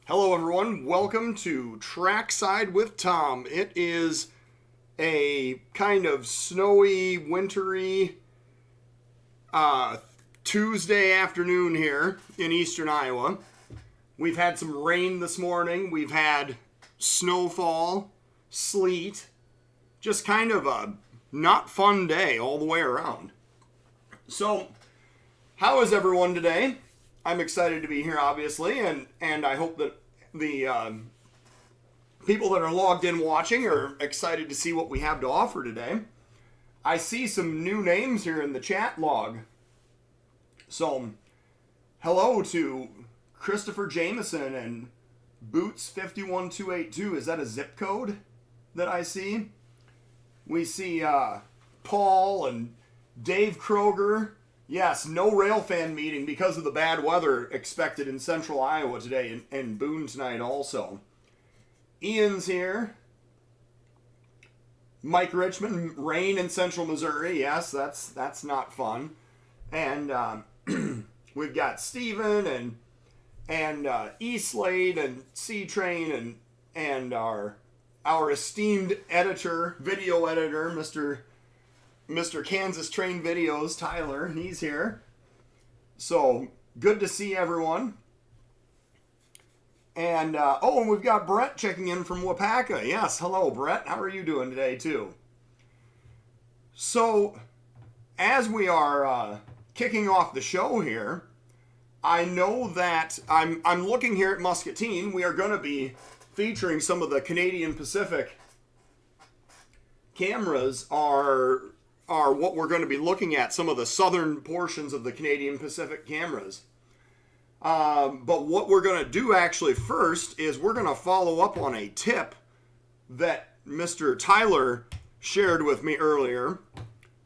Hello everyone, welcome to Trackside with Tom. It is a kind of snowy, wintry Tuesday afternoon here in eastern Iowa. We've had some rain this morning, we've had snowfall, sleet, just kind of a not fun day all the way around. So, how is everyone today? I'm excited to be here, obviously, and I hope that the people that are logged in watching are excited to see what we have to offer today. I see some new names here in the chat log. So, hello to Christopher Jameson and Boots51282. Is that a zip code that I see? We see Paul and Dave Kroger. Yes, no railfan meeting because of the bad weather expected in central Iowa today and Boone tonight also. Ian's here. Mike Richmond, rain in central Missouri. Yes, that's not fun. And we've got Steven and E-Slade and C-Train and our esteemed editor, video editor, Mr. Kansas Train Videos, Tyler, he's here. So, good to see everyone. And, and we've got Brett checking in from Wapaka. Yes, hello, Brett. How are you doing today, too? So, as we are kicking off the show here, I know that I'm looking here at Muscatine. We are going to be featuring some of the Canadian Pacific cameras are what we're going to be looking at, some of the southern portions of the Canadian Pacific cameras. But what we're going to do actually first is we're going to follow up on a tip that Mr. Tyler shared with me earlier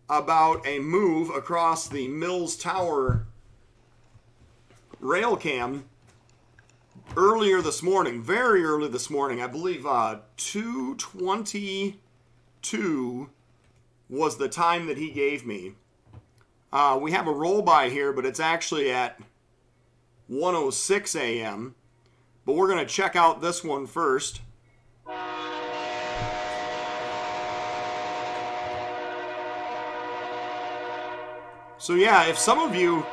about a move across the Mills Tower Railcam earlier this morning, very early this morning. I believe 2:22 was the time that he gave me. We have a roll by here, but it's actually at 1:06 a.m. But we're going to check out this one first. So yeah, if some of you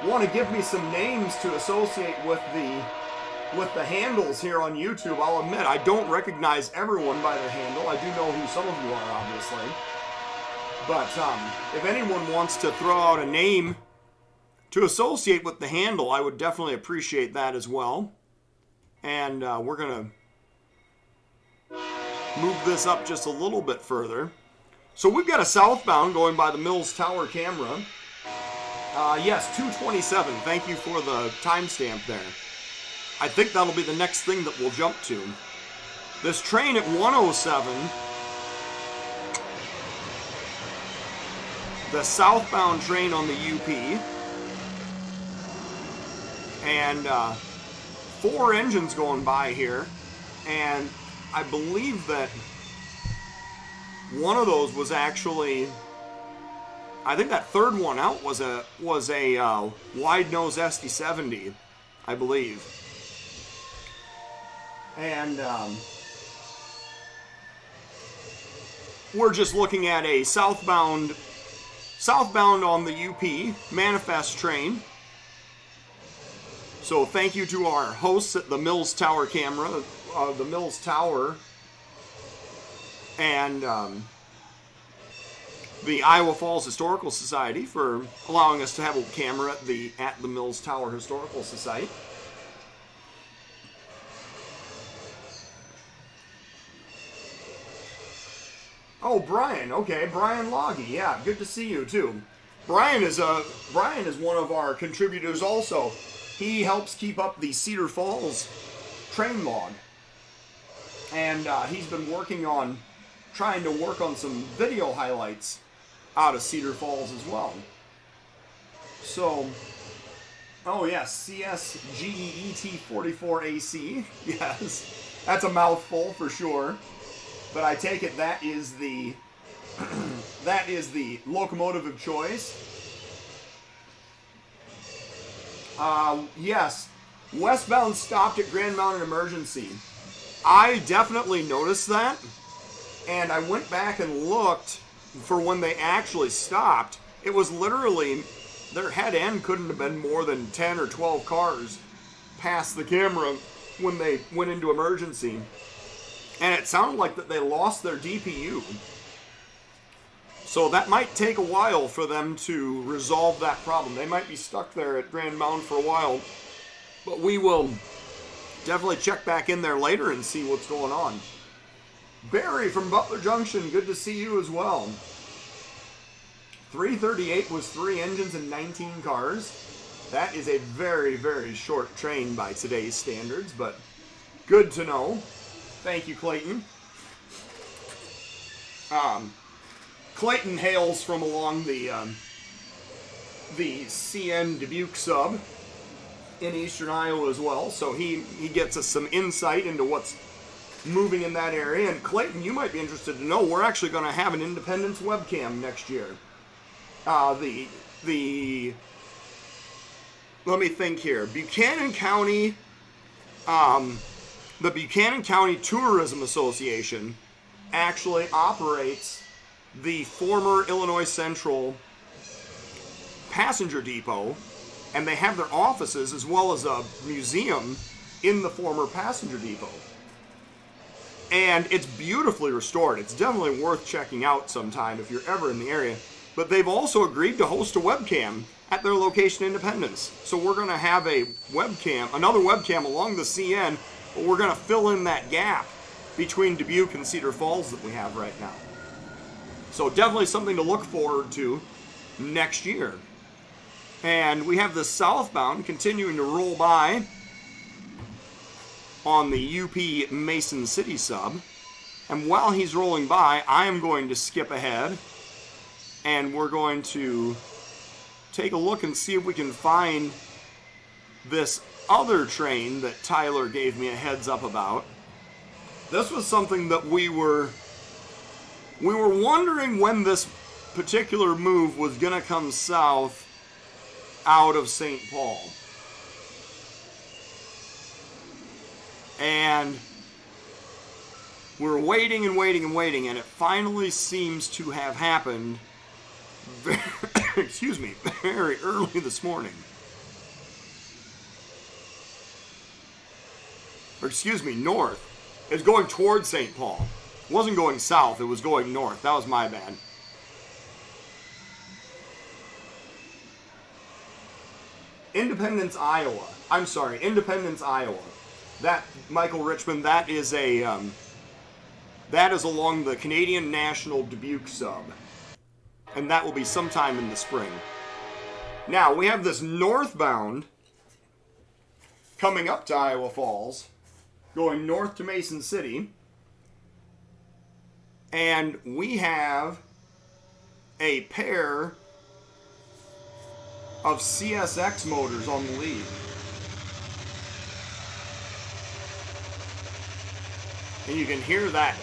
want to give me some names to associate with the handles here on YouTube, I'll admit I don't recognize everyone by their handle. I do know who some of you are, obviously. But if anyone wants to throw out a name to associate with the handle, I would definitely appreciate that as well. And we're going to move this up just a little bit further. So we've got a southbound going by the Mills Tower camera. Yes, 2:27. Thank you for the timestamp there. I think that'll be the next thing that we'll jump to. This train at 1:07... the southbound train on the UP, and 4 engines going by here, and I believe that one of those was actually, I think that third one out was a wide nose SD70, I believe. And we're just looking at a southbound on the UP manifest train. So thank you to our hosts at the Mills Tower camera, the Mills Tower, and the Iowa Falls Historical Society for allowing us to have a camera at the Mills Tower Historical Society. Oh, Brian. Okay, Brian Loggy. Yeah, good to see you too. Brian is one of our contributors also. He helps keep up the Cedar Falls train log, and he's been trying to work on some video highlights out of Cedar Falls as well. So, oh yes, CSGET44AC. Yes, that's a mouthful for sure. But I take it that is the locomotive of choice. Yes, Westbound stopped at Grand Mountain Emergency. I definitely noticed that, and I went back and looked for when they actually stopped. It was literally, their head end couldn't have been more than 10 or 12 cars past the camera when they went into emergency. And it sounded like that they lost their DPU. So that might take a while for them to resolve that problem. They might be stuck there at Grand Mountain for a while. But we will definitely check back in there later and see what's going on. Barry from Butler Junction, good to see you as well. 338 was 3 engines and 19 cars. That is a very, very short train by today's standards, but good to know. Thank you, Clayton. Clayton hails from along the CN Dubuque sub in eastern Iowa as well, so he gets us some insight into what's moving in that area. And Clayton, you might be interested to know, we're actually going to have an Independence webcam next year. Let me think here. Buchanan County, the Buchanan County Tourism Association actually operates the former Illinois Central passenger depot, and they have their offices as well as a museum in the former passenger depot. And it's beautifully restored. It's definitely worth checking out sometime if you're ever in the area. But they've also agreed to host a webcam at their location, Independence. So we're going to have a webcam, another webcam along the CN, but we're going to fill in that gap between Dubuque and Cedar Falls that we have right now. So definitely something to look forward to next year. And we have the southbound continuing to roll by on the UP Mason City sub. And while he's rolling by, I am going to skip ahead and we're going to take a look and see if we can find this other train that Tyler gave me a heads up about. This was something that we were wondering when this particular move was going to come south out of St. Paul. And we're waiting and waiting and waiting, and it finally seems to have happened very early this morning. North. It's going towards St. Paul. It wasn't going south, it was going north. That was my bad. Independence, Iowa. That, Michael Richmond, that is along the Canadian National Dubuque sub. And that will be sometime in the spring. Now, we have this northbound coming up to Iowa Falls, going north to Mason City. And we have a pair of CSX motors on the lead. And you can hear that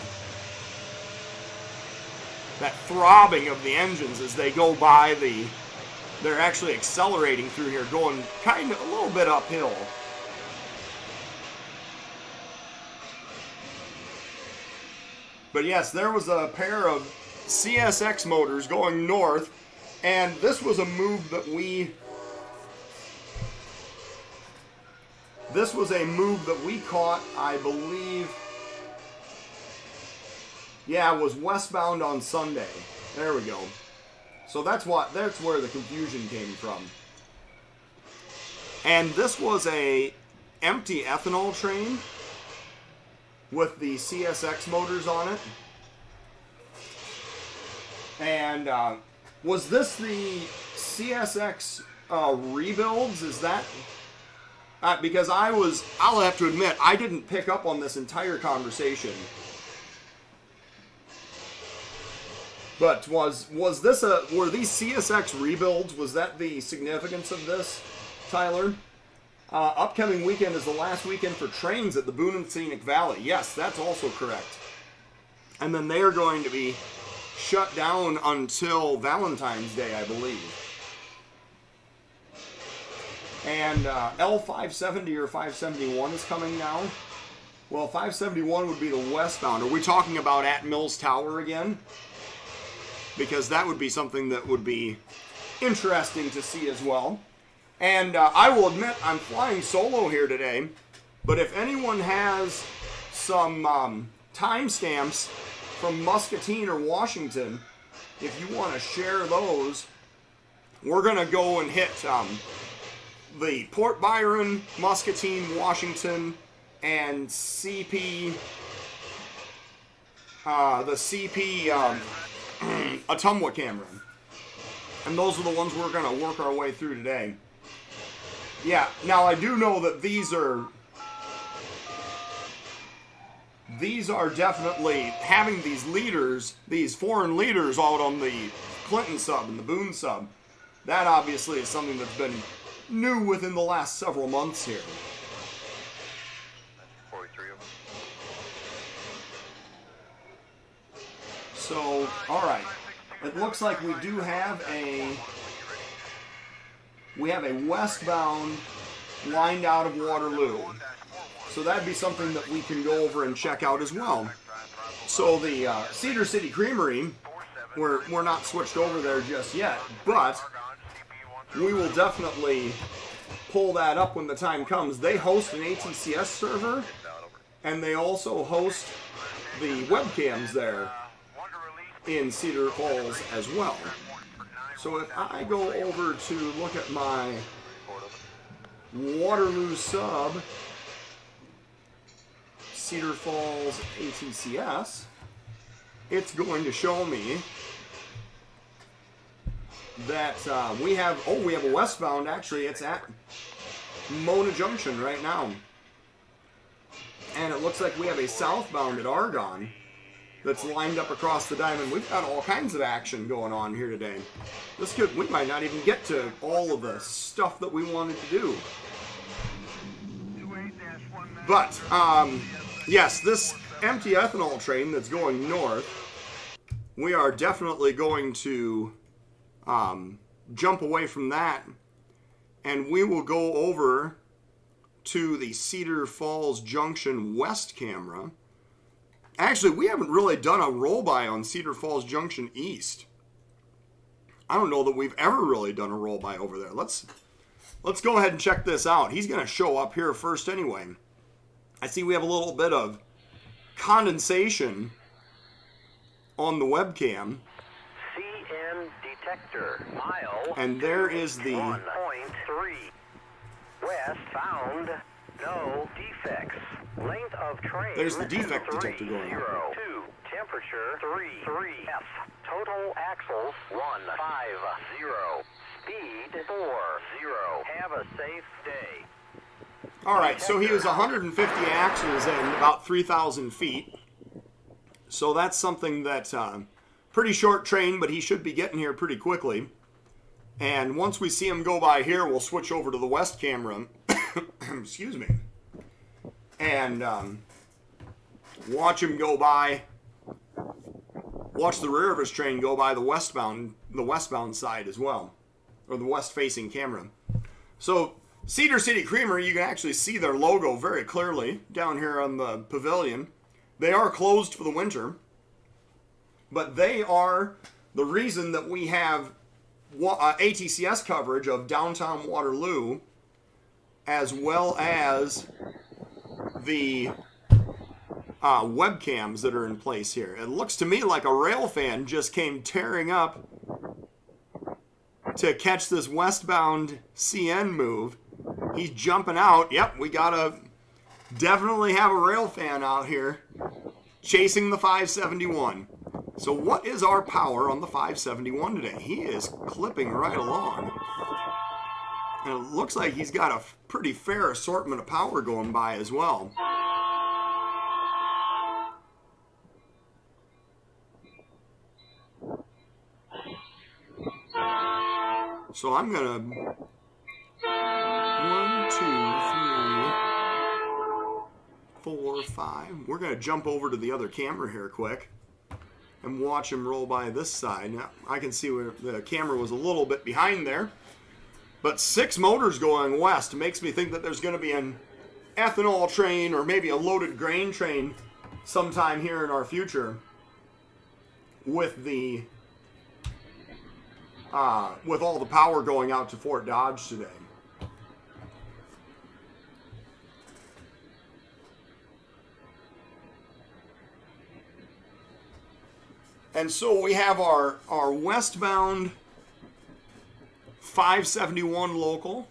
throbbing of the engines as they go by they're actually accelerating through here, going kind of a little bit uphill. But yes, there was a pair of CSX motors going north, and this was a move that we caught, I believe. Yeah, it was westbound on Sunday. There we go. So that's where the confusion came from. And this was a empty ethanol train with the CSX motors on it. And was this the CSX rebuilds? Is that... because I'll have to admit, I didn't pick up on this entire conversation. But were these CSX rebuilds? Was that the significance of this, Tyler? Upcoming weekend is the last weekend for trains at the Boone and Scenic Valley. Yes, that's also correct. And then they are going to be shut down until Valentine's Day, I believe. And L570 or 571 is coming now. Well, 571 would be the westbound. Are we talking about at Mills Tower again? Because that would be something that would be interesting to see as well. And I will admit, I'm flying solo here today. But if anyone has some timestamps from Muscatine or Washington, if you want to share those, we're going to go and hit the Port Byron, Muscatine, Washington, and CP, the CP Ottumwa camera. And those are the ones we're going to work our way through today. Yeah, now I do know that these are definitely having these leaders, these foreign leaders out on the Clinton sub and the Boone sub. That obviously is something that's been new within the last several months here. 43 of them. So, alright. It looks like we do have a westbound lined out of Waterloo. So that'd be something that we can go over and check out as well. So the Cedar City Creamery, we're not switched over there just yet, but we will definitely pull that up when the time comes. They host an ATCS server, and they also host the webcams there in Cedar Falls as well. So if I go over to look at my Waterloo sub, Cedar Falls ATCS, it's going to show me that we have a westbound. Actually, it's at Mona Junction right now, and it looks like we have a southbound at Argonne that's lined up across the diamond. We've got all kinds of action going on here today. We might not even get to all of the stuff that we wanted to do. But yes, this empty ethanol train that's going north, we are definitely going to jump away from that, and we will go over to the Cedar Falls Junction West camera. Actually, we haven't really done a roll-by on Cedar Falls Junction East. I don't know that we've ever really done a roll-by over there. Let's go ahead and check this out. He's going to show up here first anyway. I see we have a little bit of condensation on the webcam. CN detector, mile. And there is the 1.3. Westbound, no defects. Length of train. There's the defect detector going on. 2. Temperature 3. F. Total axles 150. Speed 40. Have a safe day. Alright, so he was 150 axles and about 3,000 feet. So that's something that's pretty short train, but he should be getting here pretty quickly. And once we see him go by here, we'll switch over to the west camera. Excuse me. And watch him go by. Watch the rear of his train go by the westbound side as well, or the west-facing camera. So Cedar City Creamery, you can actually see their logo very clearly down here on the pavilion. They are closed for the winter, but they are the reason that we have ATCS coverage of downtown Waterloo, as well as the webcams that are in place here. It looks to me like a railfan just came tearing up to catch this westbound CN move. He's jumping out. Yep, we gotta definitely have a railfan out here chasing the 571. So what is our power on the 571 today? He is clipping right along. And it looks like he's got a pretty fair assortment of power going by as well. So I'm gonna 1, 2, 3, 4, 5. We're gonna jump over to the other camera here quick and watch him roll by this side. Now I can see where the camera was a little bit behind there, But 6 motors going west makes me think that there's going to be an ethanol train or maybe a loaded grain train sometime here in our future with the with all the power going out to Fort Dodge today. And so we have our westbound 571 local.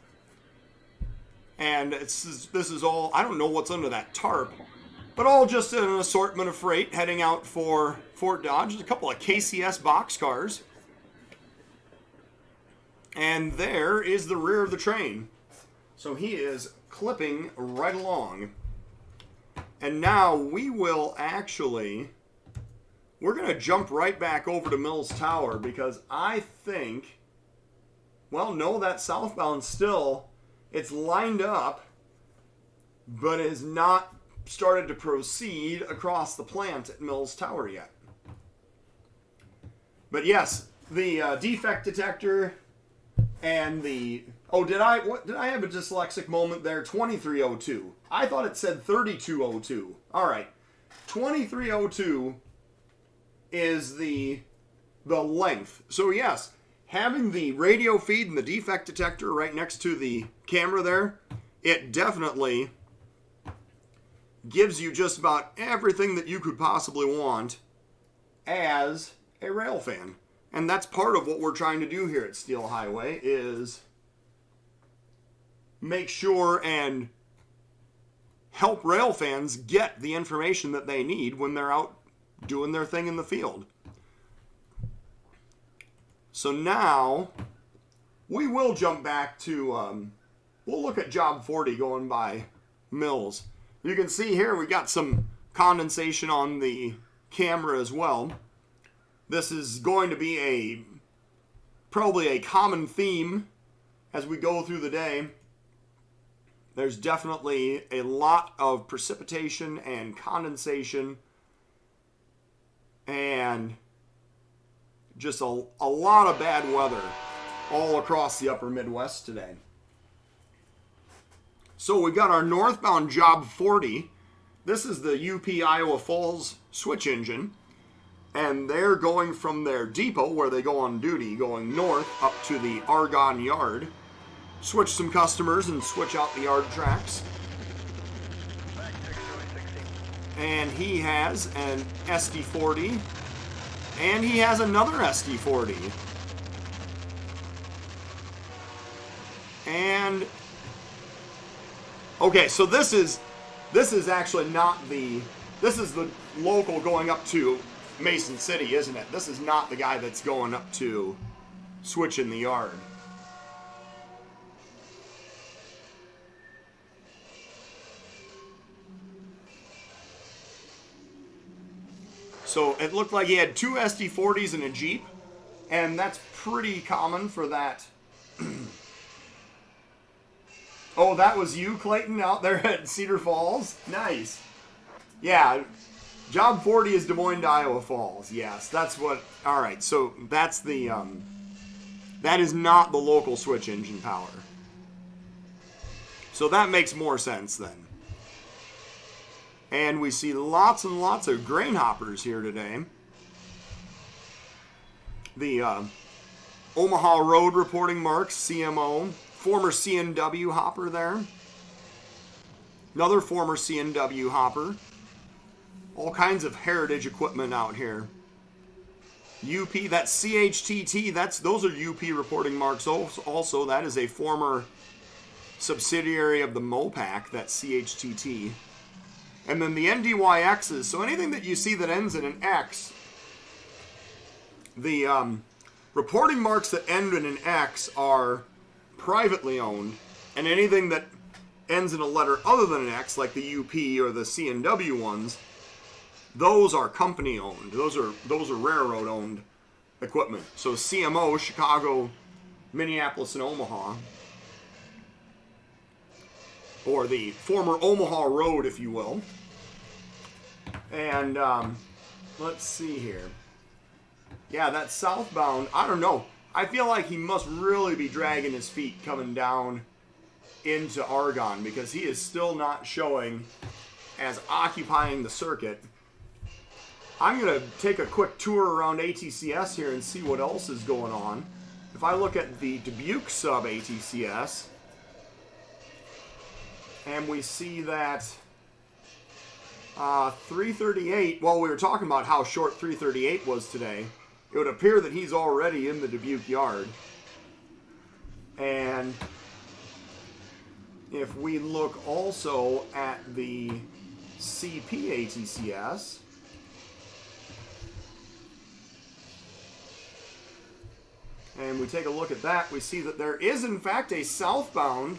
And this is all, I don't know what's under that tarp, but all just an assortment of freight heading out for Fort Dodge. There's a couple of KCS boxcars. And there is the rear of the train. So he is clipping right along. And now we will actually, we're going to jump right back over to Mills Tower because I think, well, no, that southbound still, it's lined up, but has not started to proceed across the plant at Mills Tower yet. But yes, the defect detector and the, did I have a dyslexic moment there? 2302. I thought it said 3202. All right, 2302 is the length. So yes, having the radio feed and the defect detector right next to the camera there, it definitely gives you just about everything that you could possibly want as a rail fan. And that's part of what we're trying to do here at Steel Highway is make sure and help rail fans get the information that they need when they're out doing their thing in the field. So now we will jump back to, we'll look at job 40 going by Mills. You can see here we got some condensation on the camera as well. This is going to be probably a common theme as we go through the day. There's definitely a lot of precipitation and condensation and just a lot of bad weather all across the upper Midwest today. So we've got our northbound job 40. This is the UP Iowa Falls switch engine. And they're going from their depot where they go on duty, going north up to the Argonne yard. Switch some customers and switch out the yard tracks. And he has an SD40. And he has another SD40. And okay, so this is actually not the, this is the local going up to Mason City, isn't it? This is not the guy that's going up to switch in the yard. So it looked like he had 2 SD40s and a Jeep, and that's pretty common for that. Oh, that was you, Clayton, out there at Cedar Falls? Nice. Yeah. Job 40 is Des Moines to Iowa Falls. Yes, that's what. All right, so that's the. That is not the local switch engine power. So that makes more sense then. And we see lots and lots of grain hoppers here today. The Omaha Road reporting marks, CMO. Former CNW hopper there. Another former CNW hopper. All kinds of heritage equipment out here. UP, that's CHTT, those are UP reporting marks also. That is a former subsidiary of the Mopac, that's CHTT. And then the NDYXs, so anything that you see that ends in an X, the reporting marks that end in an X are privately owned, and anything that ends in a letter other than an X, like the UP or the CNW ones, those are company owned. Those are railroad owned equipment. So CMO, Chicago, Minneapolis, and Omaha, or the former Omaha Road, if you will. And let's see here. Yeah, that southbound, I don't know. I feel like he must really be dragging his feet coming down into Argonne, because he is still not showing as occupying the circuit. I'm going to take a quick tour around ATCS here and see what else is going on. If I look at the Dubuque sub ATCS, and we see that 338, well, we were talking about how short 338 was today. It would appear that he's already in the Dubuque yard. And if we look also at the CP ATCS, and we take a look at that, we see that there is in fact a southbound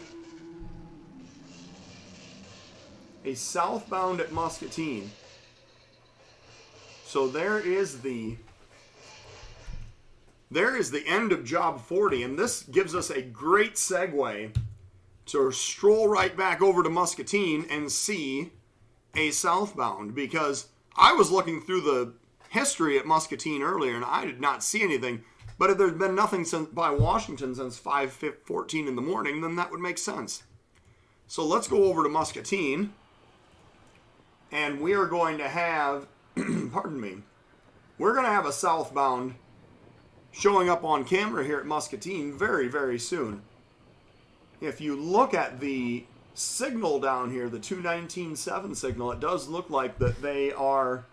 at Muscatine. So there is the end of job 40, and this gives us a great segue to stroll right back over to Muscatine and see a southbound, because I was looking through the history at Muscatine earlier and I did not see anything. But if there's been nothing by Washington since 5:14 in the morning, then that would make sense. So let's go over to Muscatine, and we are going to have, pardon me, we're going to have a southbound showing up on camera here at Muscatine very, very soon. If you look at the signal down here, the 219.7 signal, it does look like that they are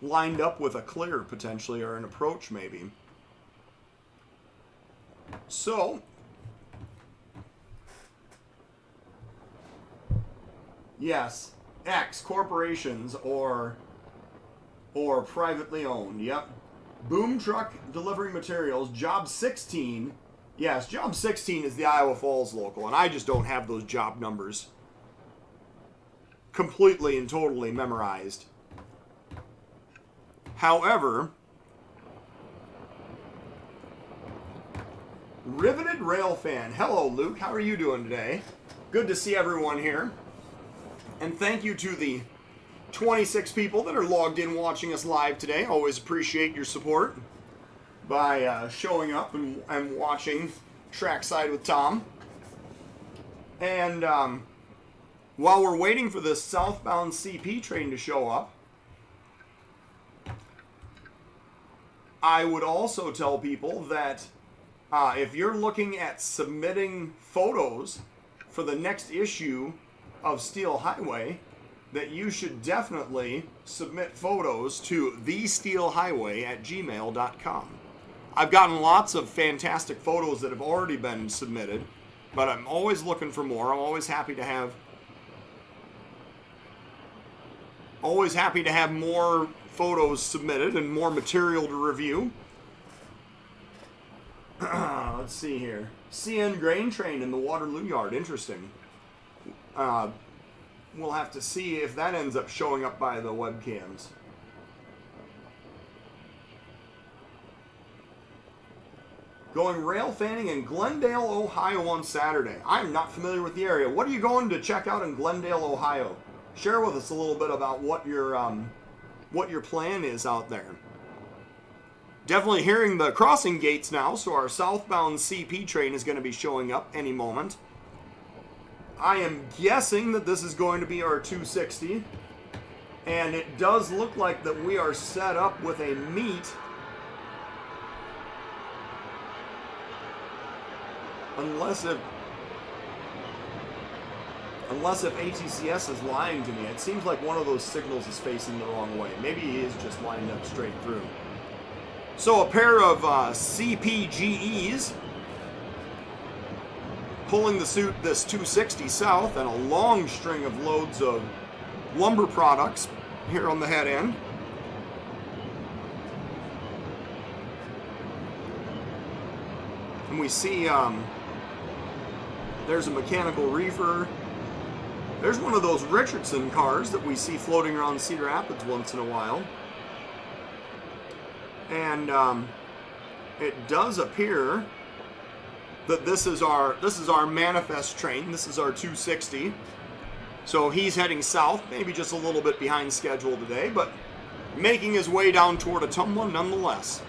lined up with a clear potentially, or an approach maybe. So, yes, X corporations or privately owned. Yep. Boom truck delivery materials, job 16. Yes, job 16 is the Iowa Falls local, and I just don't have those job numbers completely and totally memorized. However, Riveted Railfan. Hello, Luke. How are you doing today? Good to see everyone here. And thank you to the 26 people that are logged in watching us live today. Always appreciate your support by showing up and watching Trackside with Tom. And while we're waiting for this southbound CP train to show up, I would also tell people that if you're looking at submitting photos for the next issue of Steel Highway, that you should definitely submit photos to thesteelhighway@gmail.com. I've gotten lots of fantastic photos that have already been submitted, but I'm always looking for more. I'm always happy to have more photos submitted and more material to review. Let's see here. CN grain train in the Waterloo yard. Interesting. We'll have to see if that ends up showing up by the webcams. Going rail fanning in Glendale, Ohio on Saturday. I'm not familiar with the area. What are you going to check out in Glendale, Ohio? Share with us a little bit about what your plan is out there. Definitely hearing the crossing gates now, so our southbound CP train is going to be showing up any moment. I am guessing that this is going to be our 260, and it does look like that we are set up with a meet, unless if ATCS is lying to me. It seems like one of those signals is facing the wrong way. Maybe he is just lined up straight through. So a pair of CPGEs pulling this 260 south, and a long string of loads of lumber products here on the head end. And we see there's a mechanical reefer. There's one of those Richardson cars that we see floating around Cedar Rapids once in a while. And it does appear that this is our manifest train. This is our 260. So he's heading south, maybe just a little bit behind schedule today, but making his way down toward Ottumwa nonetheless.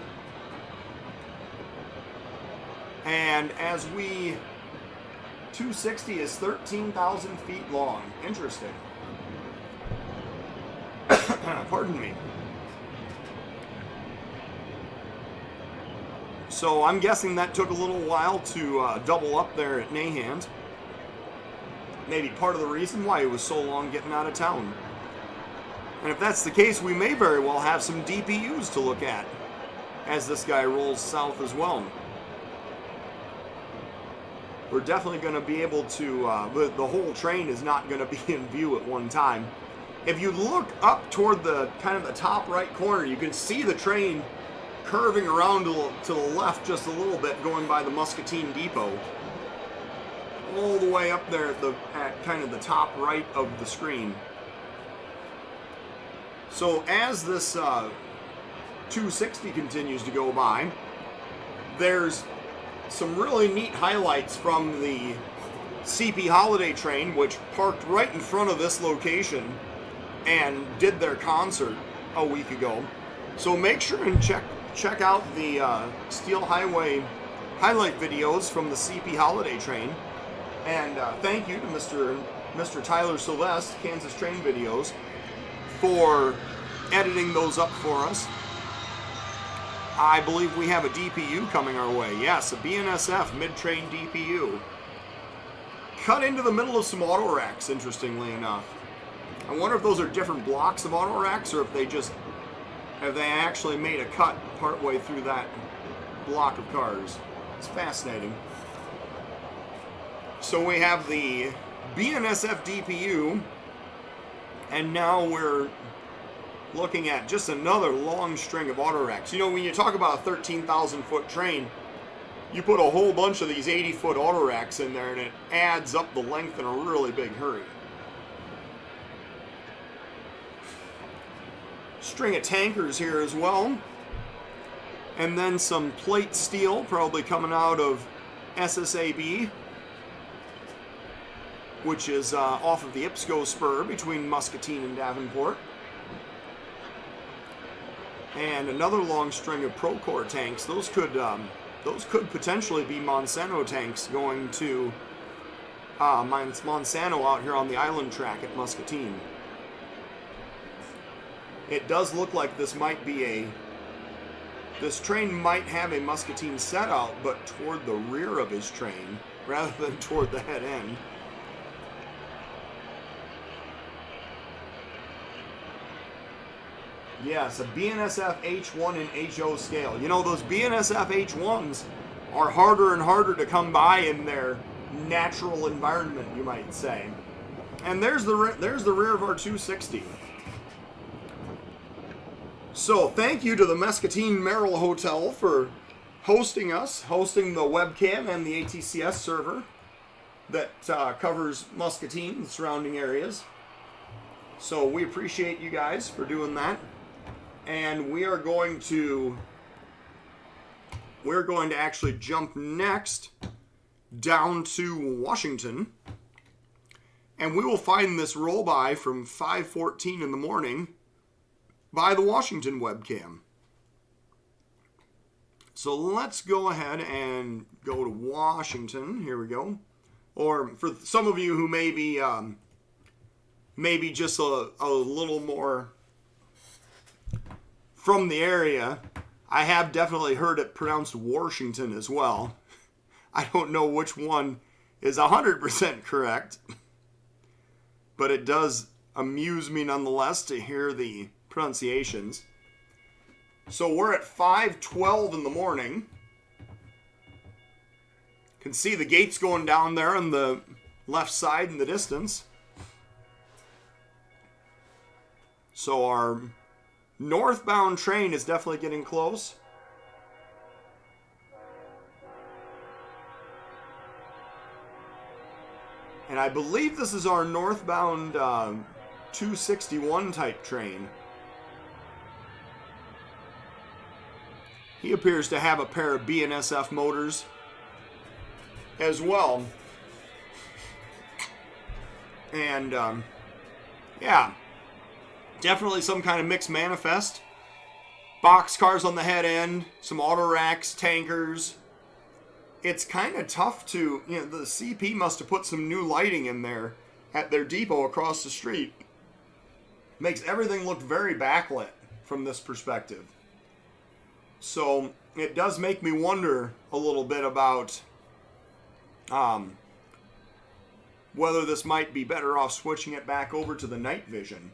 And as we... 260 is 13,000 feet long. Interesting. Pardon me. So I'm guessing that took a little while to double up there at Nahant. Maybe part of the reason why it was so long getting out of town. And if that's the case, we may very well have some DPUs to look at as this guy rolls south as well. We're definitely going to be able to, the whole train is not going to be in view at one time. If you look up toward the kind of the top right corner, you can see the train curving around to the left just a little bit, going by the Muscatine depot. All the way up there at kind of the top right of the screen. So as this 260 continues to go by, there's some really neat highlights from the CP Holiday train, which parked right in front of this location and did their concert a week ago. So make sure and check out the Steel Highway highlight videos from the CP Holiday train. And thank you to Mr. Tyler Sylvester, Kansas Train Videos, for editing those up for us. I believe we have a DPU coming our way. Yes, a BNSF mid-train DPU. Cut into the middle of some auto racks, interestingly enough. I wonder if those are different blocks of auto racks, or if they actually made a cut partway through that block of cars. It's fascinating. So we have the BNSF DPU, and now we're looking at just another long string of auto racks. You know, when you talk about a 13,000 foot train, you put a whole bunch of these 80-foot auto racks in there, and it adds up the length in a really big hurry. String of tankers here as well. And then some plate steel, probably coming out of SSAB, which is off of the IPSCO spur between Muscatine and Davenport. And another long string of Procore tanks. Those could potentially be Monsanto tanks going to Monsanto out here on the island track at Muscatine. It does look like this train might have a Muscatine set out, but toward the rear of his train rather than toward the head end. Yes, a BNSF H1 and HO scale. You know, those BNSF H1s are harder and harder to come by in their natural environment, you might say. And there's the rear of our 260. So thank you to the Muscatine Merrill Hotel for hosting us, hosting the webcam and the ATCS server that covers Muscatine and surrounding areas. So we appreciate you guys for doing that. And we're going to actually jump next down to Washington, and we will find this roll by from 5:14 in the morning by the Washington webcam. So let's go ahead and go to Washington. Here we go. Or for some of you who may be maybe just a little more from the area, I have definitely heard it pronounced Washington as well. I don't know which one is 100% correct, but it does amuse me nonetheless to hear the pronunciations. So we're at 5:12 in the morning. You can see the gates going down there on the left side in the distance. So our northbound train is definitely getting close. And I believe this is our northbound 261 type train. He appears to have a pair of BNSF motors as well. And yeah, definitely some kind of mixed manifest. Box cars on the head end, some auto racks, tankers, it's kind of tough to, the CP must have put some new lighting in there at their depot across the street. Makes everything look very backlit from this perspective. So it does make me wonder a little bit about whether this might be better off switching it back over to the night vision.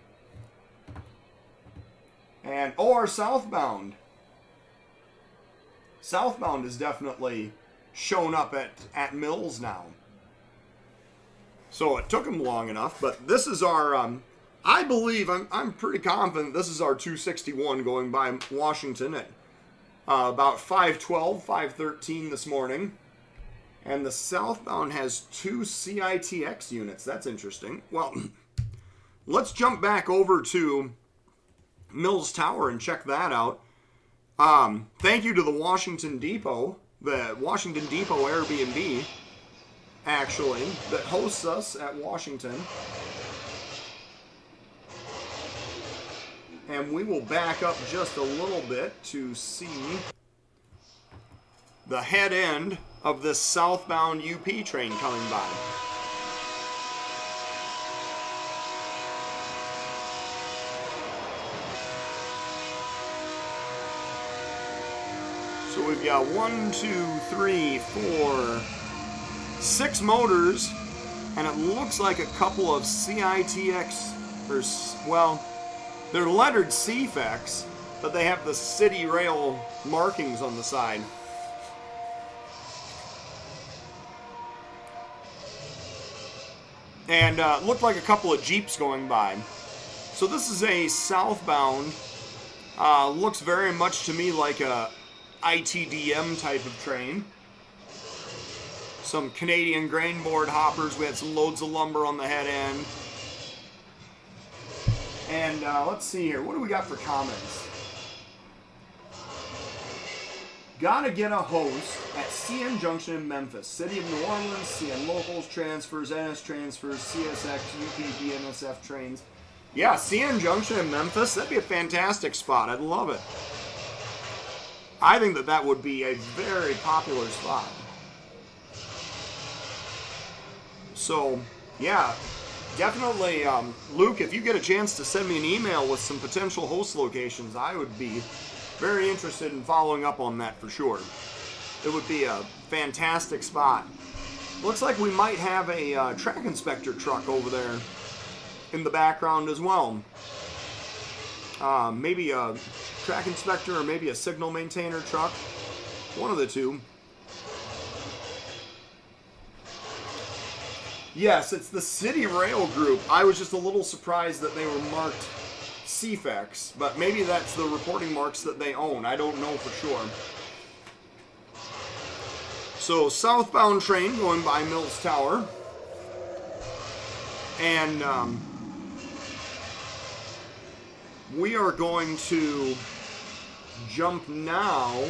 And, our southbound. Southbound is definitely shown up at Mills now. So it took them long enough, but this is our, I believe, I'm pretty confident this is our 261 going by Washington at about 5:12, 5:13 this morning. And the southbound has 2 CITX units. That's interesting. Well, let's jump back over to Mills Tower and check that out. Thank you to the Washington Depot Airbnb, actually, that hosts us at Washington. And we will back up just a little bit to see the head end of this southbound UP train coming by. So we've got 1, 2, 3, 4, 6 motors, and it looks like a couple of CITX, they're lettered CFEX, but they have the city rail markings on the side. And looked like a couple of Jeeps going by. So this is a southbound, looks very much to me like a ITDM type of train. Some Canadian grain board hoppers. We had some loads of lumber on the head end. And let's see here. What do we got for comments? Gotta get a host at CN Junction in Memphis. City of New Orleans, CN Locals, transfers, NS transfers, CSX, UP, bnsf trains. Yeah, CN Junction in Memphis. That'd be a fantastic spot. I'd love it. I think that would be a very popular spot. So, yeah, definitely, Luke, if you get a chance to send me an email with some potential host locations, I would be very interested in following up on that for sure. It would be a fantastic spot. Looks like we might have a track inspector truck over there in the background as well. Maybe a track inspector or maybe a signal maintainer truck. One of the two. Yes, it's the City Rail Group. I was just a little surprised that they were marked CFEX, but maybe that's the reporting marks that they own. I don't know for sure. So, southbound train going by Mills Tower. And we are going to jump now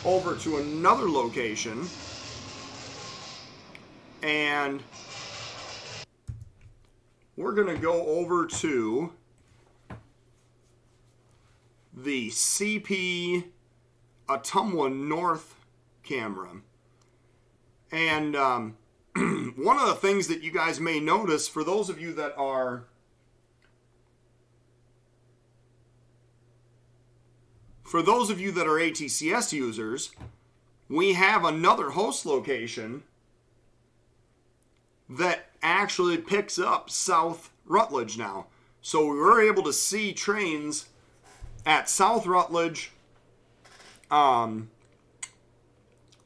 over to another location. And we're going to go over to the CP Ottumwa North camera. And one of the things that you guys may notice, for those of you that are ATCS users, we have another host location that actually picks up South Rutledge now. So we were able to see trains at South Rutledge, Lawler,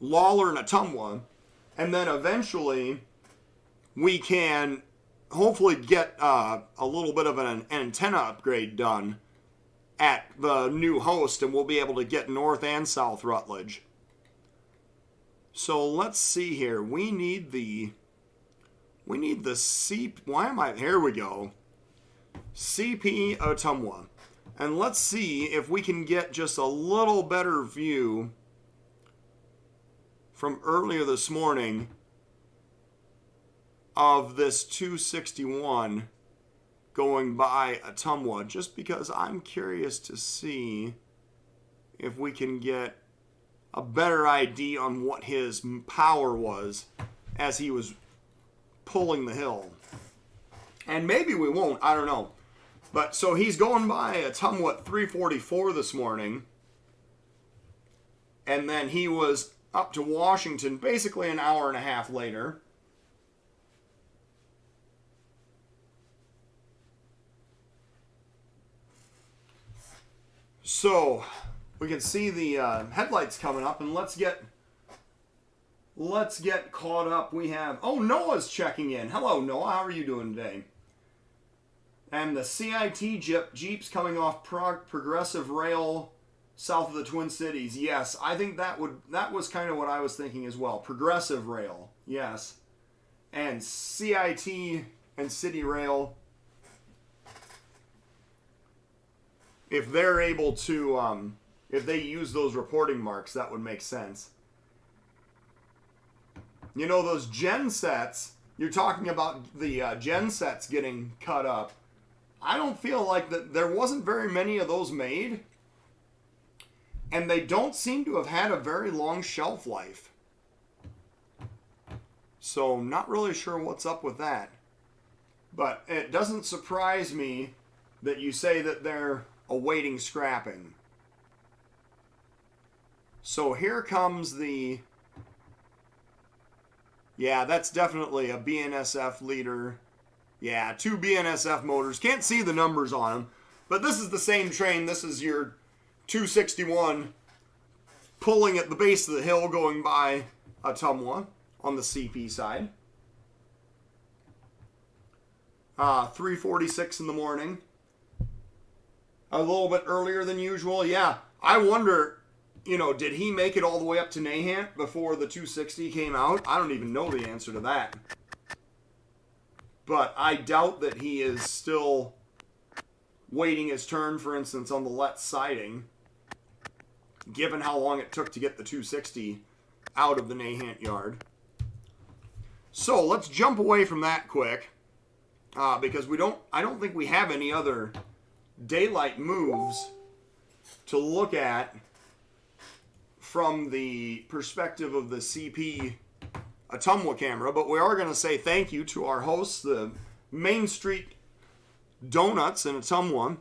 and Ottumwa, and then eventually we can hopefully get a little bit of an antenna upgrade done at the new host, and we'll be able to get North and South Rutledge. So let's see here. We need the here we go. CP Ottumwa. And let's see if we can get just a little better view from earlier this morning of this 261 going by Ottumwa, just because I'm curious to see if we can get a better idea on what his power was as he was pulling the hill. And maybe we won't, I don't know. But so he's going by Ottumwa 344 this morning. And then he was up to Washington basically an hour and a half later. So we can see the headlights coming up, and let's get caught up. We have, oh, Noah's checking in. Hello, Noah. How are you doing today? And the CIT Jeep's coming off Progressive Rail south of the Twin Cities. Yes, I think that was kind of what I was thinking as well. Progressive Rail, yes. And CIT and City Rail, if they're able to, if they use those reporting marks, that would make sense. You know, those gen sets, you're talking about the gen sets getting cut up. I don't feel like that there wasn't very many of those made. And they don't seem to have had a very long shelf life. So, not really sure what's up with that. But it doesn't surprise me that you say that they're awaiting scrapping. So here comes the... Yeah, that's definitely a BNSF leader. Yeah, 2 BNSF motors. Can't see the numbers on them. But this is the same train. This is your 261 pulling at the base of the hill going by Ottumwa on the CP side. 3:46 in the morning. A little bit earlier than usual. Yeah, I wonder, you know, did he make it all the way up to Nahant before the 260 came out? I don't even know the answer to that. But I doubt that he is still waiting his turn, for instance, on the Letts siding, given how long it took to get the 260 out of the Nahant yard. So let's jump away from that quick, because I don't think we have any other daylight moves to look at from the perspective of the CP Ottumwa camera, but we are going to say thank you to our hosts, the Main Street Donuts in Ottumwa,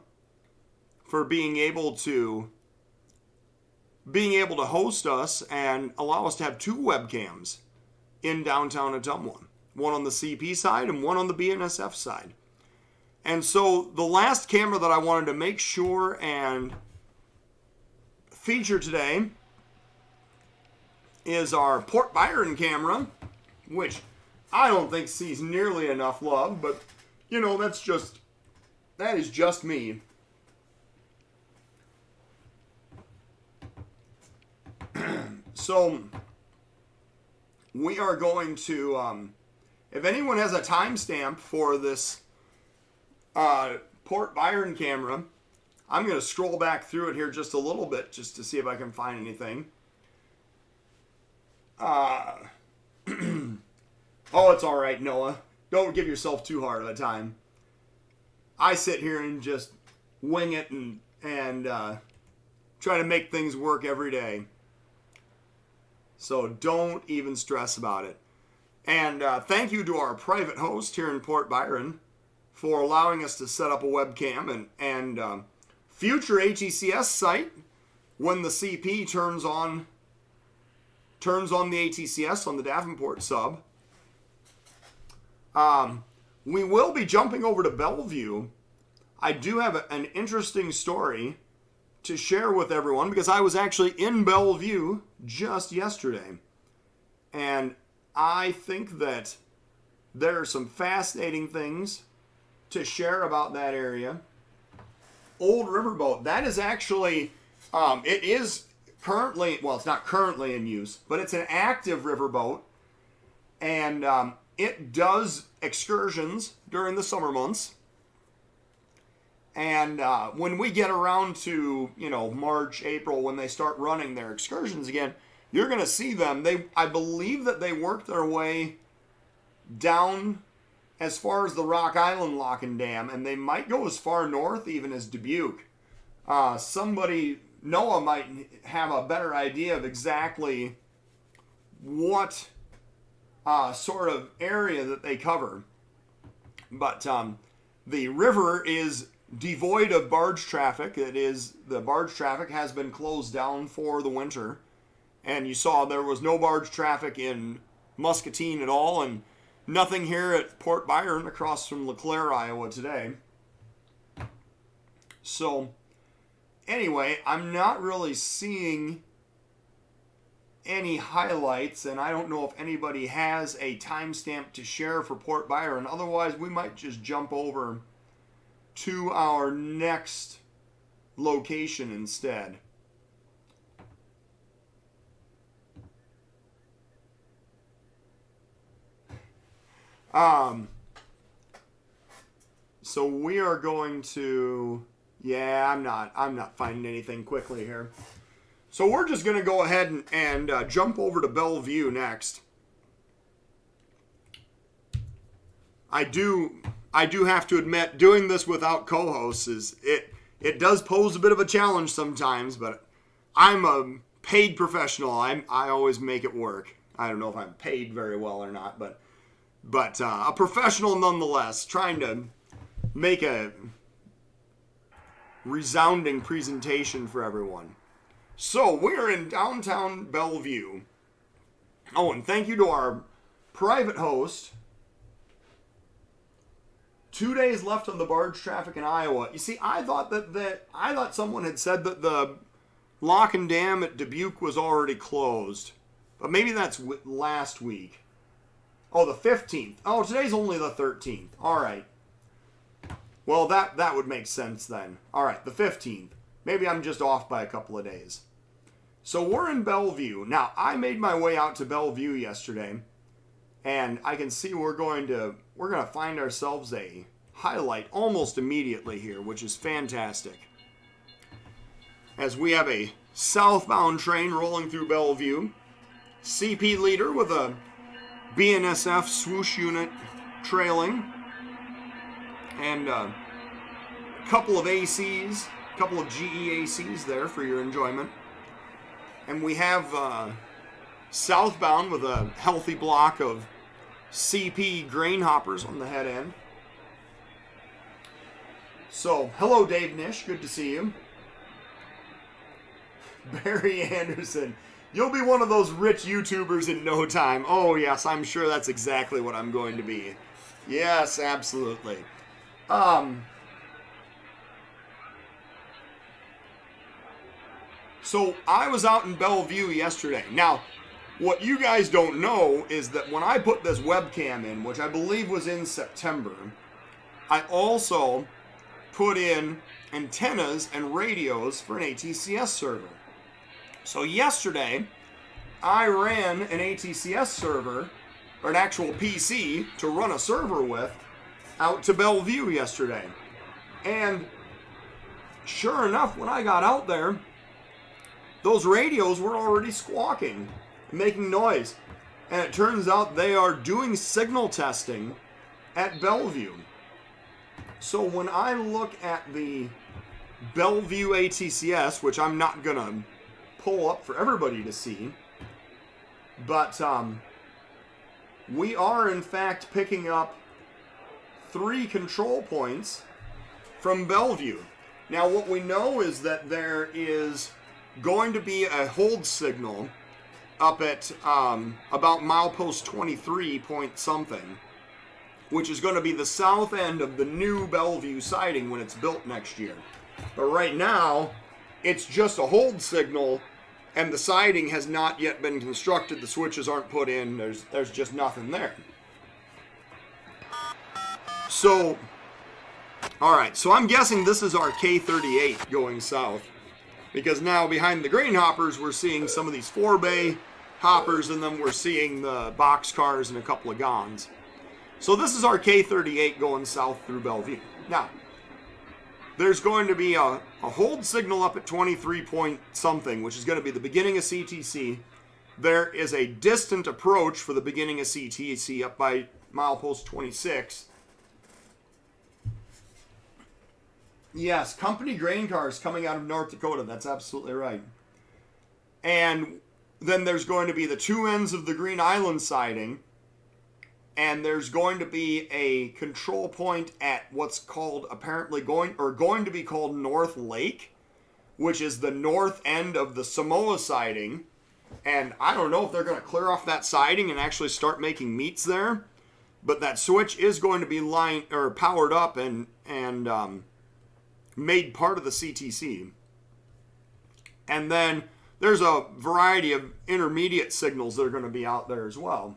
for being able to host us and allow us to have 2 webcams in downtown Ottumwa, one on the CP side and one on the BNSF side. And so the last camera that I wanted to make sure and feature today is our Port Byron camera, which I don't think sees nearly enough love, but you know, that is just me. So we are going to, if anyone has a timestamp for this Port Byron camera, I'm going to scroll back through it here just a little bit just to see if I can find anything. Oh, it's all right, Noah. Don't give yourself too hard of a time. I sit here and just wing it and try to make things work every day. So don't even stress about it. And thank you to our private host here in Port Byron for allowing us to set up a webcam and future HECS site when the CP turns on the ATCS on the Davenport sub. We will be jumping over to Bellevue. I do have an interesting story to share with everyone because I was actually in Bellevue just yesterday. And I think that there are some fascinating things to share about that area. Old Riverboat, that is actually, it is currently, well, it's not currently in use, but it's an active riverboat. And it does excursions during the summer months. And when we get around to, you know, March, April, when they start running their excursions again, you're going to see them. I believe that they work their way down as far as the Rock Island Lock and Dam, and they might go as far north even as Dubuque. Somebody Noah might have a better idea of exactly what sort of area that they cover. But the river is devoid of barge traffic. The barge traffic has been closed down for the winter. And you saw there was no barge traffic in Muscatine at all, and nothing here at Port Byron across from LeClaire, Iowa today. So, anyway, I'm not really seeing any highlights, and I don't know if anybody has a timestamp to share for Port Byron. Otherwise, we might just jump over to our next location instead. So we are going to, yeah, I'm not finding anything quickly here. So we're just going to go ahead and jump over to Bellevue next. I do have to admit, doing this without co-hosts it does pose a bit of a challenge sometimes, but I'm a paid professional. I always make it work. I don't know if I'm paid very well or not, but a professional nonetheless, trying to make a resounding presentation for everyone. So, we're in downtown Bellevue. Oh, and thank you to our private host. 2 days left on the barge traffic in Iowa. You see, I thought someone had said that the lock and dam at Dubuque was already closed. But maybe that's last week. Oh, the 15th. Oh, today's only the 13th. All right. Well, that would make sense then. All right, the 15th. Maybe I'm just off by a couple of days. So we're in Bellevue. Now, I made my way out to Bellevue yesterday, and I can see we're going to find ourselves a highlight almost immediately here, which is fantastic. As we have a southbound train rolling through Bellevue, CP leader with a BNSF swoosh unit trailing, and a couple of ACs, a couple of GE ACs there for your enjoyment. And we have southbound with a healthy block of CP grain hoppers on the head end. So, hello Dave Nish, good to see you. Barry Anderson, you'll be one of those rich YouTubers in no time. Oh yes, I'm sure that's exactly what I'm going to be. Yes, absolutely. So I was out in Bellevue yesterday. Now, what you guys don't know is that when I put this webcam in, which I believe was in September, I also put in antennas and radios for an ATCS server. So yesterday, I ran an ATCS server, or an actual PC, to run a server with, out to Bellevue yesterday. And sure enough, when I got out there, those radios were already squawking, making noise. And it turns out they are doing signal testing at Bellevue. So when I look at the Bellevue ATCS, which I'm not going to pull up for everybody to see, but we are in fact picking up 3 control points from Bellevue. Now what we know is that there is going to be a hold signal up at about milepost 23 point something, which is going to be the south end of the new Bellevue siding when it's built next year. But right now, it's just a hold signal, and the siding has not yet been constructed. The switches aren't put in. There's just nothing there. So, all right. So I'm guessing this is our K38 going south, because now behind the grain hoppers, we're seeing some of these 4-bay hoppers, and then we're seeing the box cars and a couple of Gons. So this is our K38 going south through Bellevue. Now, there's going to be a hold signal up at 23 point something, which is going to be the beginning of CTC. There is a distant approach for the beginning of CTC up by milepost 26. Yes, company grain cars coming out of North Dakota. That's absolutely right. And then there's going to be the two ends of the Green Island siding. And there's going to be a control point at what's called going to be called North Lake, which is the north end of the Samoa siding. And I don't know if they're going to clear off that siding and actually start making meets there. But that switch is going to be powered up and made part of the CTC. And then there's a variety of intermediate signals that are going to be out there as well.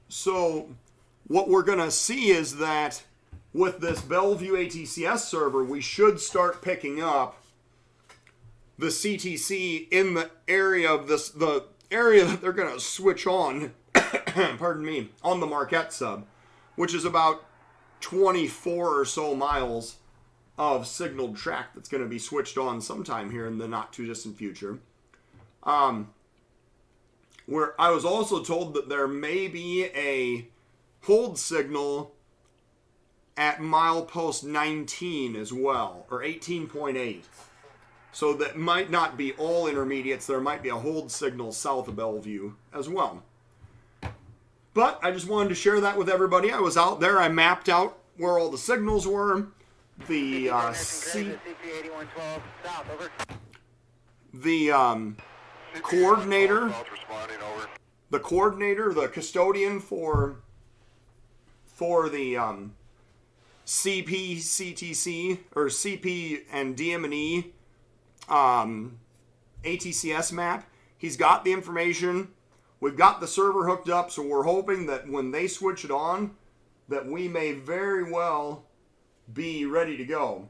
So what we're going to see is that with this Bellevue ATCS server, we should start picking up the CTC in the area of the area that they're going to switch on, pardon me, on the Marquette sub, which is about 24 or so miles of signaled track that's going to be switched on sometime here in the not too distant future. Where I was also told that there may be a hold signal at milepost 19 as well, or 18.8. So that might not be all intermediates. There might be a hold signal south of Bellevue as well. But I just wanted to share that with everybody. I was out there. I mapped out where all the signals were. The coordinator, the custodian for the CP, CTC, or CP and DM&E ATCS map. He's got the information. We've got the server hooked up, so we're hoping that when they switch it on, that we may very well be ready to go.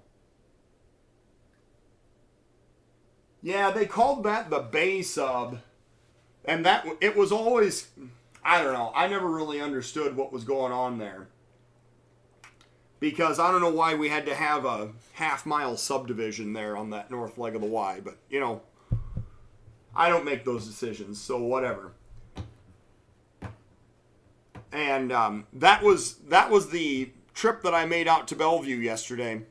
Yeah, they called that the Bay sub, and that it was always, I don't know, I never really understood what was going on there. Because I don't know why we had to have a half-mile subdivision there on that north leg of the Y, but, you know, I don't make those decisions, so whatever. And that was the trip that I made out to Bellevue yesterday.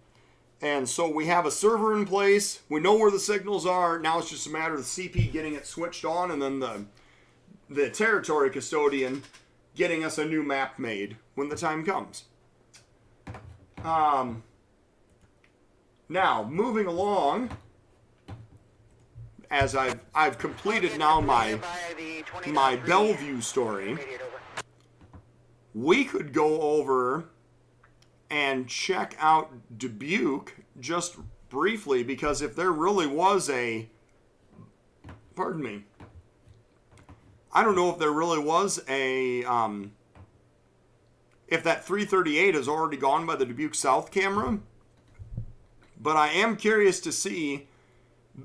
And so we have a server in place. We know where the signals are. Now it's just a matter of the CP getting it switched on, and then the territory custodian getting us a new map made when the time comes. Now, moving along, as I've completed now my Bellevue story, we could go over and check out Dubuque just briefly, because if there really was a, pardon me, I don't know if there really was a, if that 338 has already gone by the Dubuque South camera, but I am curious to see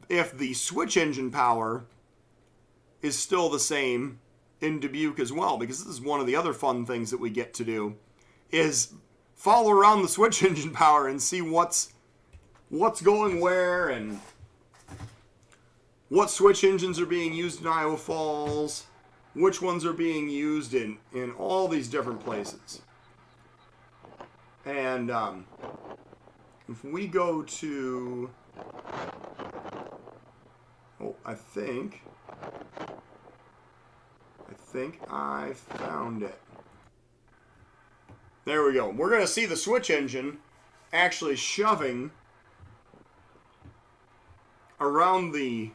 if the switch engine power is still the same in Dubuque as well, because this is one of the other fun things that we get to do, is follow around the switch engine power and see what's going where and what switch engines are being used in Iowa Falls, which ones are being used in all these different places. And if we go to, I think I found it. There we go. We're going to see the switch engine actually shoving around the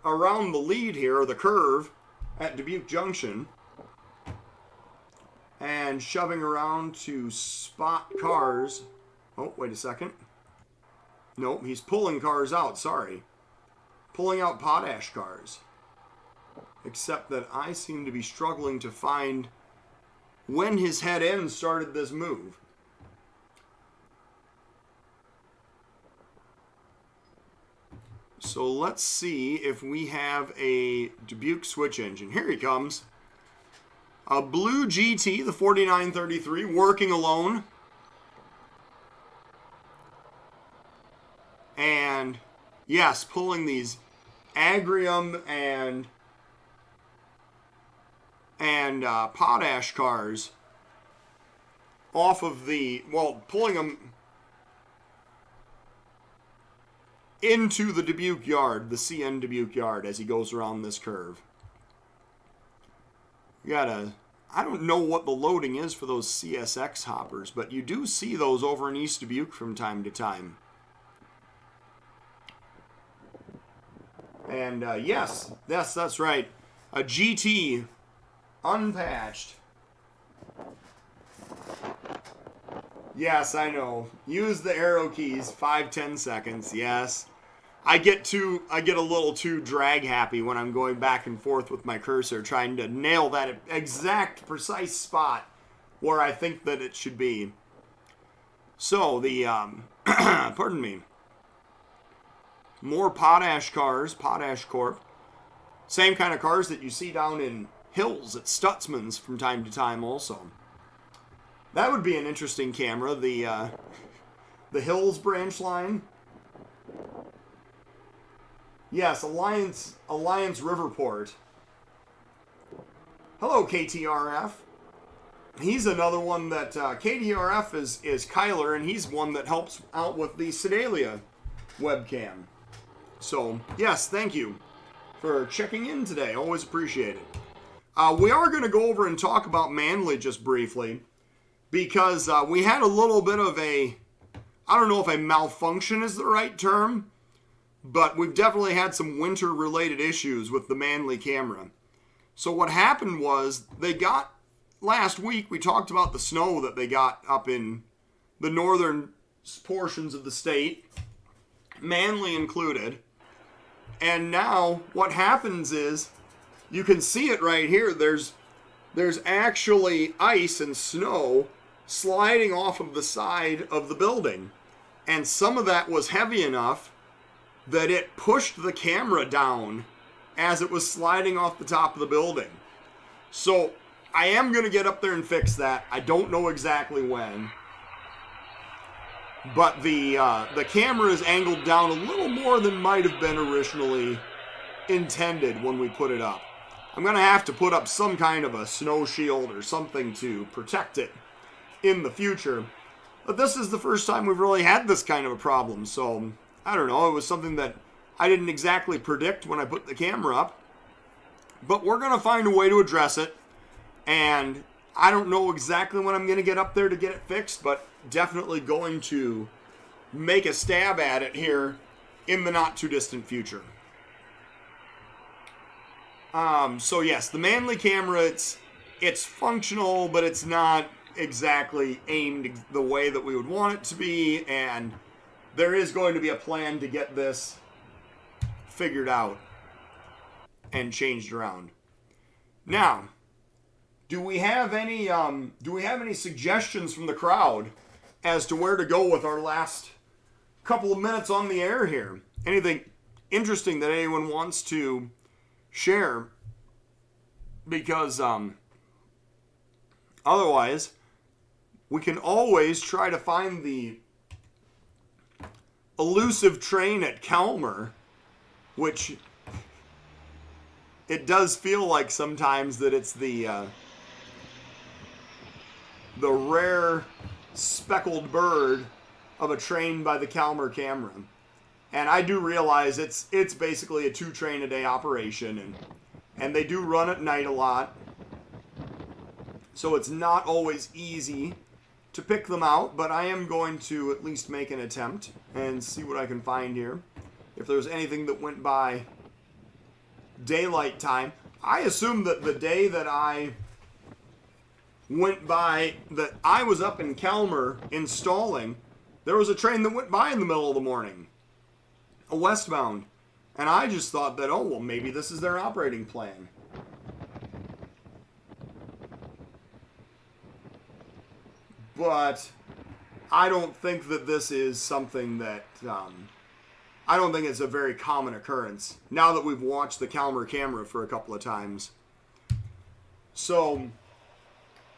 lead here, or the curve at Dubuque Junction, and shoving around to spot cars. Oh, wait a second. Nope, he's pulling cars out, sorry. Pulling out potash cars. Except that I seem to be struggling to find when his head end started this move. So let's see if we have a Dubuque switch engine. Here he comes. A blue GT, the 4933, working alone. And yes, pulling these Agrium and potash cars off of the, well, pulling them into the Dubuque yard, the CN Dubuque yard, as he goes around this curve. You gotta, I don't know what the loading is for those CSX hoppers, but you do see those over in East Dubuque from time to time. And yes, that's right. A GT unpatched. Yes, I know. Use the arrow keys, 5-10 seconds. Yes. I get a little too drag happy when I'm going back and forth with my cursor trying to nail that exact precise spot where I think that it should be. So the pardon me. More Potash cars, Potash Corp. Same kind of cars that you see down in Hills at Stutzman's from time to time also. That would be an interesting camera, the Hills branch line. Yes, Alliance Riverport. Hello, KTRF. He's another one that KTRF is Kyler, and he's one that helps out with the Sedalia webcam. So, yes, thank you for checking in today. Always appreciate it. We are going to go over and talk about Manly just briefly, because we had a little bit of a, I don't know if a malfunction is the right term, but we've definitely had some winter-related issues with the Manly camera. So what happened was, they got, last week we talked about the snow that they got up in the northern portions of the state, Manly included. And now what happens is, you can see it right here, there's actually ice and snow sliding off of the side of the building. And some of that was heavy enough that it pushed the camera down as it was sliding off the top of the building. So I am going to get up there and fix that. I don't know exactly when. But the camera is angled down a little more than might have been originally intended when we put it up. I'm going to have to put up some kind of a snow shield or something to protect it in the future. But this is the first time we've really had this kind of a problem, so I don't know, it was something that I didn't exactly predict when I put the camera up. But we're going to find a way to address it. And I don't know exactly when I'm going to get up there to get it fixed, but definitely going to make a stab at it here in the not too distant future. So yes, the Manly camera, it's functional, but it's not exactly aimed the way that we would want it to be, and there is going to be a plan to get this figured out and changed around. Now, do we have any suggestions from the crowd as to where to go with our last couple of minutes on the air here? Anything interesting that anyone wants to share? Because otherwise, we can always try to find the elusive train at Calmer, which it does feel like sometimes that it's the rare speckled bird of a train by the Calmer camera. And I do realize it's basically a 2-train-a-day operation, and they do run at night a lot, so it's not always easy to pick them out, but I am going to at least make an attempt and see what I can find here. If there's anything that went by daylight time. I assume that the day that I went by, that I was up in Calmer installing, there was a train that went by in the middle of the morning, a westbound. And I just thought that, oh, well, maybe this is their operating plan. But I don't think that this is something that, I don't think it's a very common occurrence, now that we've watched the Calmer camera for a couple of times. So,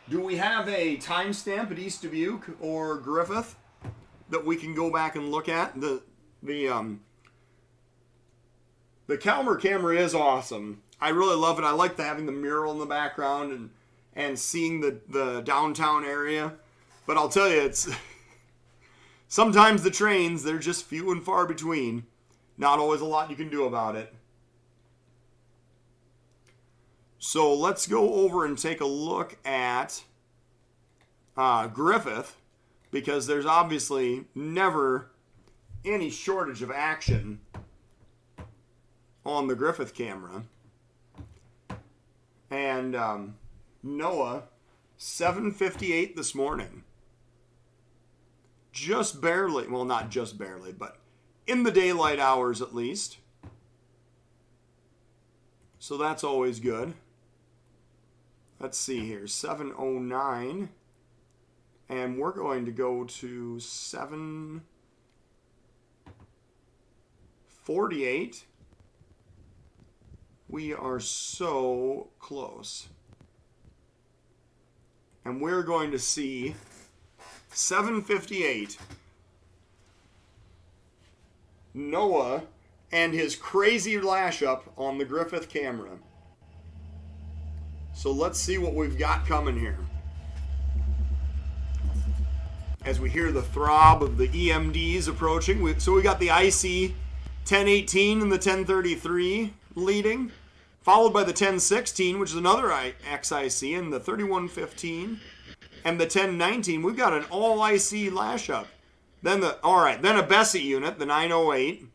do we have a timestamp at East Dubuque or Griffith that we can go back and look at? The Calmer camera is awesome. I really love it. I like having the mural in the background and seeing the downtown area. But I'll tell you, it's sometimes the trains, they're just few and far between. Not always a lot you can do about it. So let's go over and take a look at Griffith, because there's obviously never any shortage of action on the Griffith camera. And Noah, 7:58 this morning. Just barely, well, not just barely, but in the daylight hours at least. So that's always good. Let's see here, 7:09. And we're going to go to 7:48. We are so close. And we're going to see 7:58. Noah and his crazy lash up on the Griffith camera. So let's see what we've got coming here. As we hear the throb of the EMDs approaching. So we got the IC 1018 and the 1033 leading, followed by the 1016, which is another XIC, and the 3115 and the 1019. We've got an all IC lash up. Then then a Bessie unit, the 908,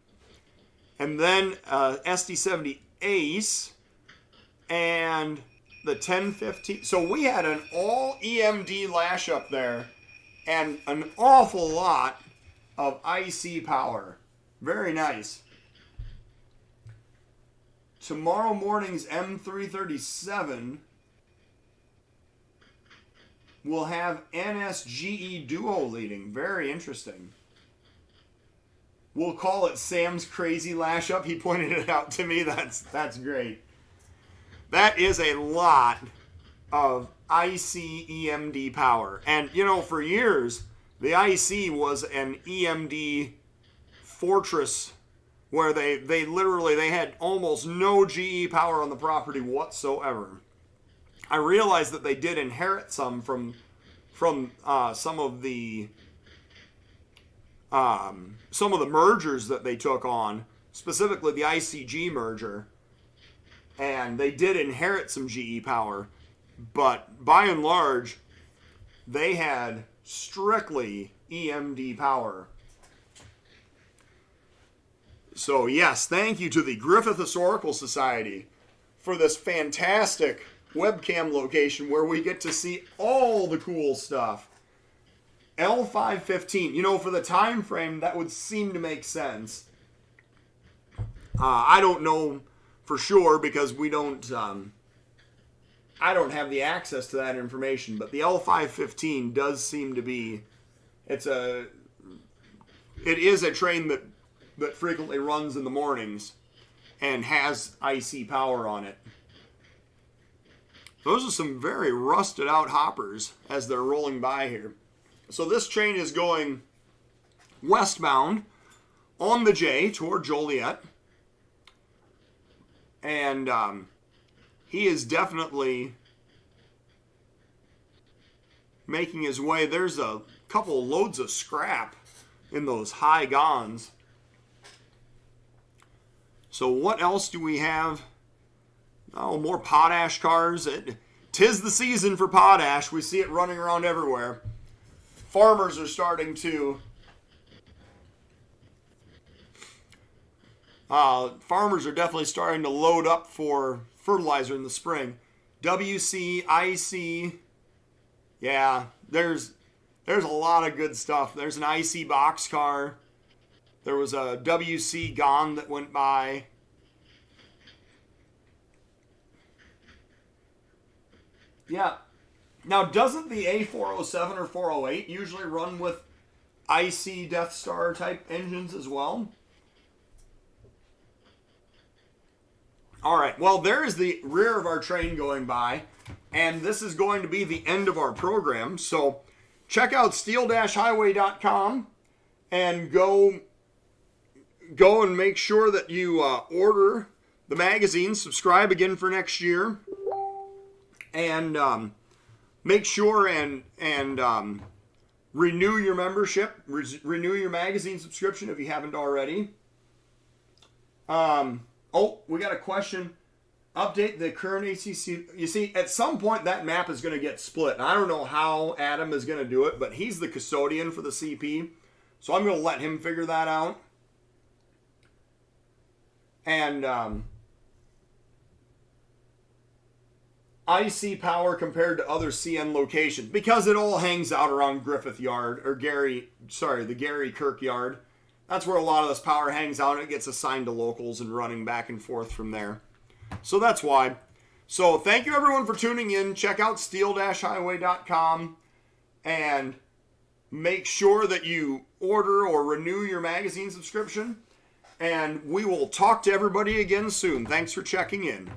and then SD70 Ace and the 1015. So we had an all EMD lash up there and an awful lot of IC power. Very nice. Tomorrow morning's M337 will have NSGE Duo leading. Very interesting. We'll call it Sam's Crazy Lash Up. He pointed it out to me. That's great. That is a lot of IC EMD power. And, you know, for years, the IC was an EMD fortress where they had almost no GE power on the property whatsoever. I realized that they did inherit some from some of the mergers that they took on, specifically the ICG merger, and they did inherit some GE power, but by and large, they had strictly EMD power. So yes, thank you to the Griffith Historical Society for this fantastic webcam location where we get to see all the cool stuff. L515, you know, for the time frame, that would seem to make sense. I don't know for sure because we don't, I don't have the access to that information, but the L515 does seem to be, it is a train that frequently runs in the mornings and has IC power on it. Those are some very rusted out hoppers as they're rolling by here. So this train is going westbound on the J toward Joliet. And he is definitely making his way. There's a couple loads of scrap in those high gons. So what else do we have? Oh, more potash cars. Tis the season for potash. We see it running around everywhere. Farmers are starting to farmers are definitely starting to load up for fertilizer in the spring. WC, IC, yeah, there's a lot of good stuff. There's an IC boxcar. There was a WC gon that went by. Yeah. Now, doesn't the A407 or 408 usually run with IC Death Star type engines as well? All right, well, there is the rear of our train going by, and this is going to be the end of our program. So check out steel-highway.com and go and make sure that you order the magazine, subscribe again for next year, and make sure and renew your membership, renew your magazine subscription if you haven't already. Oh, we got a question. Update the current ACC. You see, at some point that map is going to get split. And I don't know how Adam is going to do it, but he's the custodian for the CP. So I'm going to let him figure that out. And IC power compared to other CN locations, because it all hangs out around Griffith Yard, or the Gary Kirk Yard. That's where a lot of this power hangs out, and it gets assigned to locals and running back and forth from there. So that's why. So thank you everyone for tuning in. Check out steel-highway.com and make sure that you order or renew your magazine subscription. And we will talk to everybody again soon. Thanks for checking in.